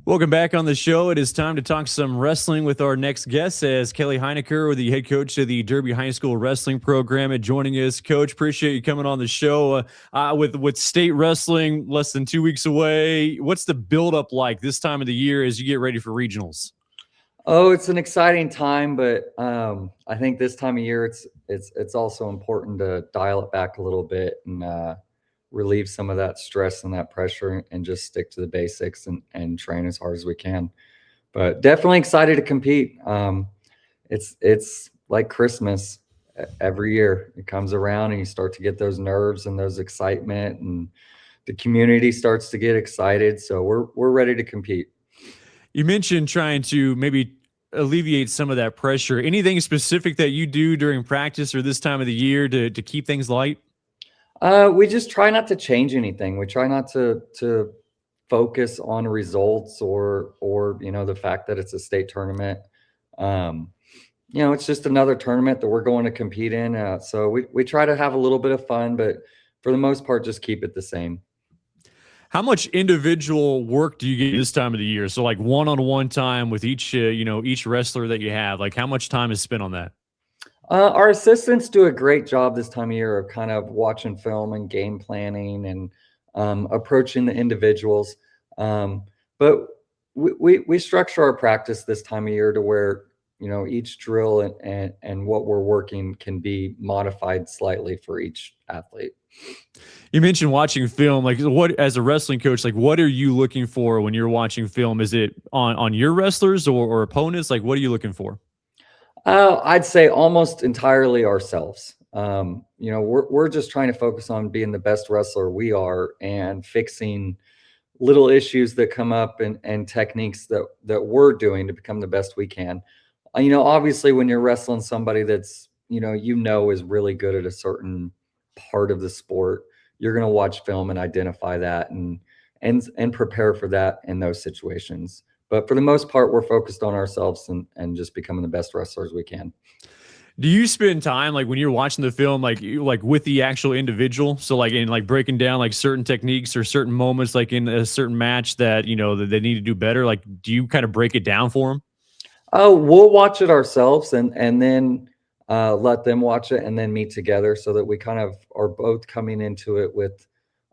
Welcome back on the show. It is time to talk some wrestling with our next guest, as Kelly Heincker, the head coach of the Derby High School wrestling program, and joining us. Coach, appreciate you coming on the show. With state wrestling less than 2 weeks away, what's the build-up like this time of the year as you get ready for regionals? Oh, it's an exciting time, but I think this time of year it's also important to dial it back a little bit and relieve some of that stress and that pressure and just stick to the basics and train as hard as we can. But definitely excited to compete. It's like Christmas every year. It comes around and you start to get those nerves and those excitement, and the community starts to get excited. So we're ready to compete. You mentioned trying to maybe alleviate some of that pressure. Anything specific that you do during practice or this time of the year to keep things light? We just try not to change anything. We try not to focus on results or the fact that it's a state tournament. Um, it's just another tournament that we're going to compete in. So we try to have a little bit of fun, but for the most part, just keep it the same. How much individual work do you get this time of the year? So like one-on-one time with each wrestler that you have, like how much time is spent on that? Our assistants do a great job this time of year of kind of watching film and game planning and approaching the individuals. But we structure our practice this time of year to where each drill and what we're working can be modified slightly for each athlete. You mentioned watching film. Like, what as a wrestling coach, like what are you looking for when you're watching film? Is it on your wrestlers or opponents? Like, what are you looking for? I'd say almost entirely ourselves. We're just trying to focus on being the best wrestler we are and fixing little issues that come up and techniques that we're doing to become the best we can. Obviously, when you're wrestling somebody that's is really good at a certain part of the sport, you're going to watch film and identify that and prepare for that in those situations. But for the most part, we're focused on ourselves and just becoming the best wrestlers we can. Do you spend time like when you're watching the film, like with the actual individual? So like in like breaking down like certain techniques or certain moments, like in a certain match that that they need to do better. Like, do you kind of break it down for them? Oh, we'll watch it ourselves and then let them watch it and then meet together so that we kind of are both coming into it with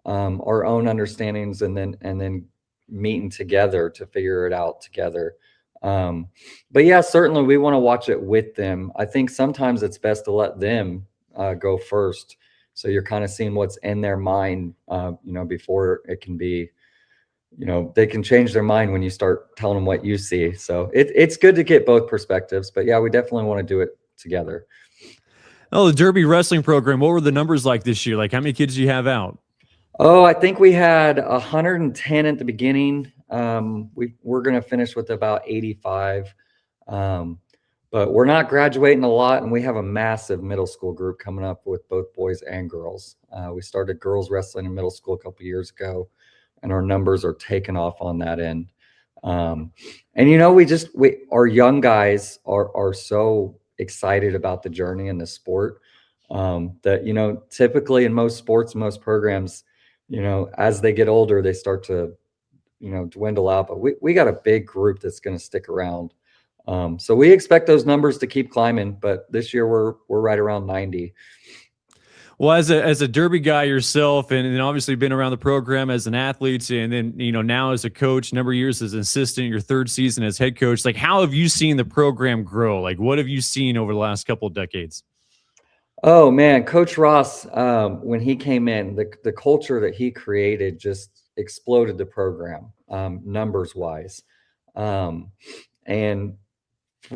our own understandings and then meeting together to figure it out together. But yeah, certainly we want to watch it with them. I think sometimes it's best to let them go first, so you're kind of seeing what's in their mind, before it can be. They can change their mind when you start telling them what you see. So it's good to get both perspectives. But yeah, we definitely want to do it together. Oh, the Derby wrestling program. What were the numbers like this year? Like, how many kids do you have out? Oh, I think we had 110 at the beginning. We're going to finish with about 85. Um, but we're not graduating a lot, and we have a massive middle school group coming up with both boys and girls. We started girls wrestling in middle school a couple years ago, and our numbers are taking off on that end. And our young guys are so excited about the journey and the sport, that typically in most sports, most programs, as they get older, they start to dwindle out. But we got a big group that's going to stick around. So we expect those numbers to keep climbing, but this year we're right around 90. Well, as a Derby guy yourself, and then obviously been around the program as an athlete, and then now as a coach, number of years as an assistant, your third season as head coach. Like, how have you seen the program grow? Like, what have you seen over the last couple of decades? Oh man, Coach Ross, when he came in, the culture that he created just exploded the program, numbers wise. And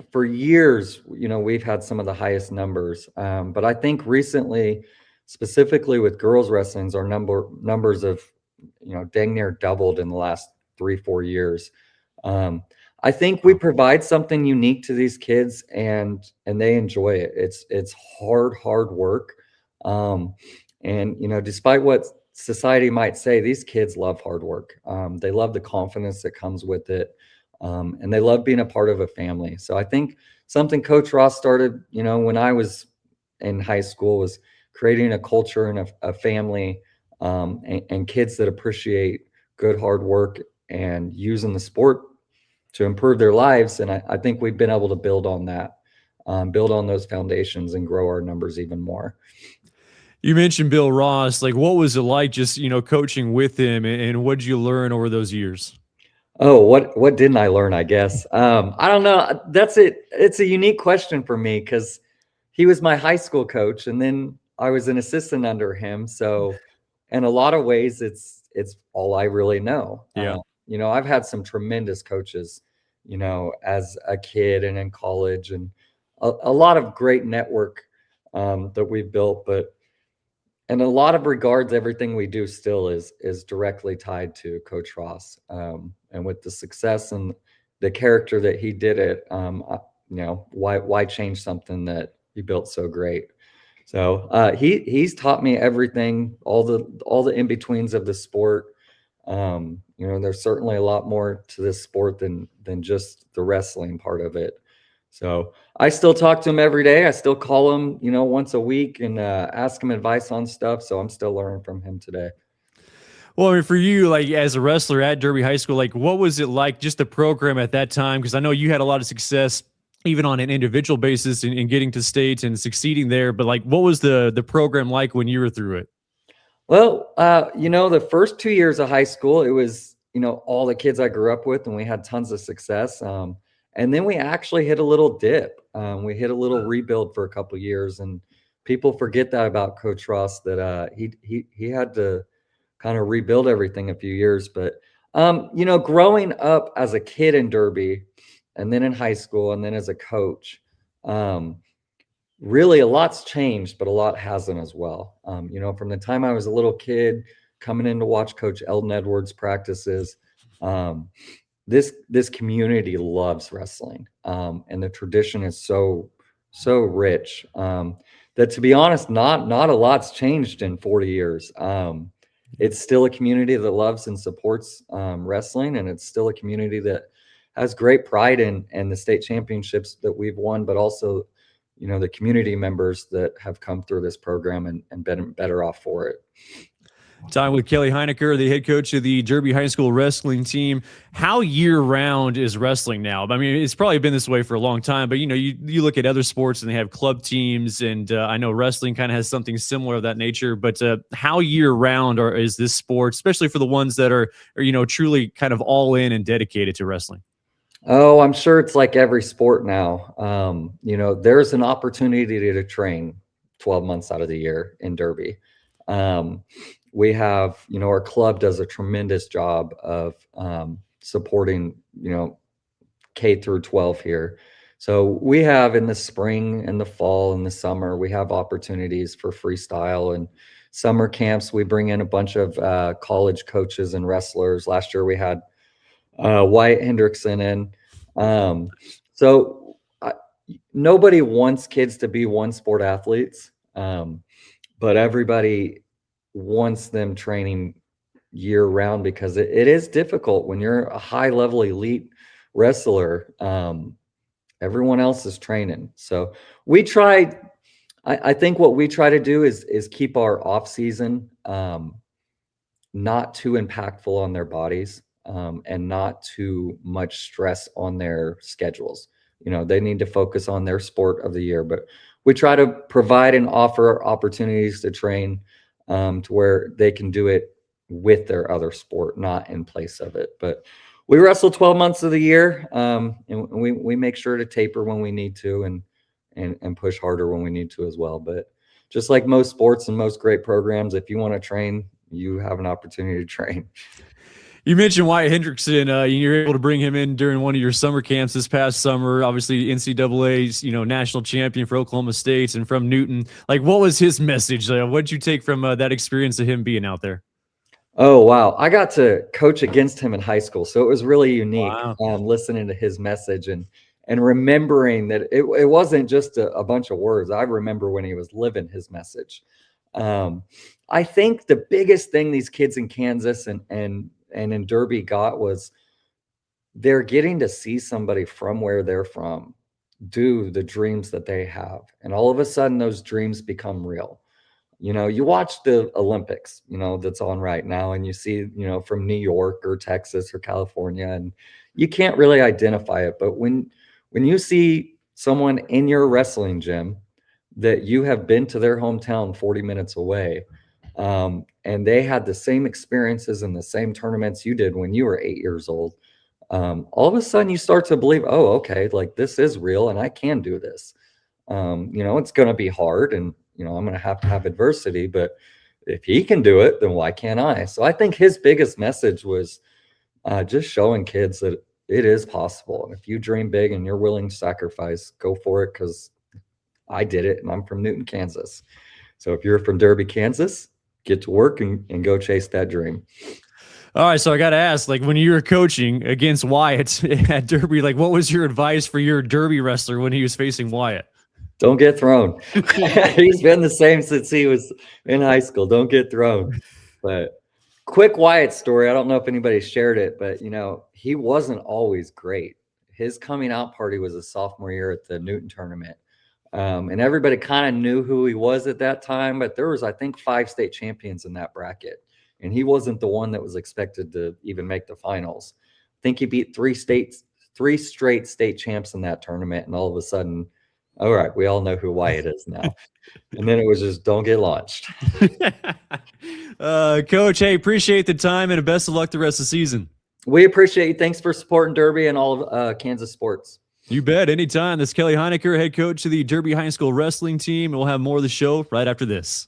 for years, we've had some of the highest numbers. But I think recently, specifically with girls wrestlings, our numbers have, dang near doubled in the last 3-4 years. I think we provide something unique to these kids, and they enjoy it. It's hard work. And despite what society might say, these kids love hard work. They love the confidence that comes with it. And they love being a part of a family. So I think something Coach Ross started, when I was in high school, was creating a culture and a family, and kids that appreciate good hard work and using the sport to improve their lives. And I think we've been able to build on that, build on those foundations and grow our numbers even more. You mentioned Bill Ross. Like, what was it like just, coaching with him, and what did you learn over those years? Oh, what didn't I learn, I guess? I don't know. That's it. It's a unique question for me because he was my high school coach, and then I was an assistant under him. So in a lot of ways, it's all I really know. Yeah. I've had some tremendous coaches, as a kid and in college, and a lot of great network that we've built. But in a lot of regards, everything we do still is directly tied to Coach Ross, and with the success and the character that he did it. Why change something that he built so great? So he's taught me everything, all the in betweens of the sport. There's certainly a lot more to this sport than just the wrestling part of it. So I still talk to him every day. I still call him, once a week and ask him advice on stuff. So I'm still learning from him today. Well, I mean, for you, like as a wrestler at Derby High School, like what was it like, just the program at that time? Because I know you had a lot of success, even on an individual basis, in getting to states and succeeding there. But like, what was the program like when you were through it? Well, the first 2 years of high school, it was, all the kids I grew up with, and we had tons of success. And then we actually hit a little dip. We hit a little rebuild for a couple of years, and people forget that about Coach Ross, that he had to kind of rebuild everything a few years. But growing up as a kid in Derby, and then in high school, and then as a coach, really a lot's changed, but a lot hasn't as well. From the time I was a little kid coming in to watch Coach Eldon Edwards practices, this community loves wrestling, and the tradition is so rich, that, to be honest, not a lot's changed in 40 years. It's still a community that loves and supports wrestling, and it's still a community that has great pride in the state championships that we've won, but also the community members that have come through this program and been better off for it. Talking with Kelly Heincker, the head coach of the Derby High School wrestling team. How year-round is wrestling now? I mean, it's probably been this way for a long time, but you look at other sports and they have club teams, and I know wrestling kind of has something similar of that nature. But how year-round is this sport, especially for the ones that are truly kind of all in and dedicated to wrestling? Oh, I'm sure it's like every sport now. There's an opportunity to train 12 months out of the year in Derby. We have, our club does a tremendous job of supporting, K through 12 here. So we have, in the spring and the fall and the summer, we have opportunities for freestyle and summer camps. We bring in a bunch of college coaches and wrestlers. Last year we had Wyatt Hendrickson in. Nobody wants kids to be one sport athletes, but everybody wants them training year round, because it is difficult when you're a high level elite wrestler. Everyone else is training. So we try, I think what we try to do is keep our off season not too impactful on their bodies, and not too much stress on their schedules. They need to focus on their sport of the year, but we try to provide and offer opportunities to train, to where they can do it with their other sport, not in place of it. But we wrestle 12 months of the year, and we make sure to taper when we need to, and push harder when we need to as well. But just like most sports and most great programs, if you want to train, you have an opportunity to train. You mentioned Wyatt Hendrickson. You're able to bring him in during one of your summer camps this past summer. Obviously, NCAA's national champion for Oklahoma State and from Newton. Like, what was his message? What did you take from that experience of him being out there? Oh, wow. I got to coach against him in high school, so it was really unique, Wow. listening to his message and remembering that it wasn't just a bunch of words. I remember when he was living his message. I think the biggest thing these kids in Kansas and in Derby got was they're getting to see somebody from where they're from do the dreams that they have. And all of a sudden those dreams become real. You watch the Olympics, that's on right now, and you see, from New York or Texas or California, and you can't really identify it. But when you see someone in your wrestling gym that you have been to their hometown 40 minutes away, and they had the same experiences in the same tournaments you did when you were 8 years old, all of a sudden you start to believe, oh, okay, like this is real and I can do this. It's going to be hard, and I'm going to have adversity, but if he can do it, then why can't I? So I think his biggest message was just showing kids that it is possible. And if you dream big and you're willing to sacrifice, go for it, because I did it, and I'm from Newton, Kansas. So if you're from Derby, Kansas, get to work and go chase that dream. All right, so I got to ask, like, when you were coaching against Wyatt at Derby, like, what was your advice for your Derby wrestler when he was facing Wyatt? Don't get thrown. He's been the same since he was in high school. Don't get thrown. But quick Wyatt story. I don't know if anybody shared it, but he wasn't always great. His coming out party was a sophomore year at the Newton tournament. And everybody kind of knew who he was at that time, but there was, I think, 5 state champions in that bracket. And he wasn't the one that was expected to even make the finals. I think he beat 3 straight state champs in that tournament. And all of a sudden, all right, we all know who Wyatt is now. And then it was just, don't get launched. Coach, hey, appreciate the time and best of luck the rest of the season. We appreciate you. Thanks for supporting Derby and all of Kansas sports. You bet. Anytime. This is Kelly Heincker, head coach of the Derby High School wrestling team. And we'll have more of the show right after this.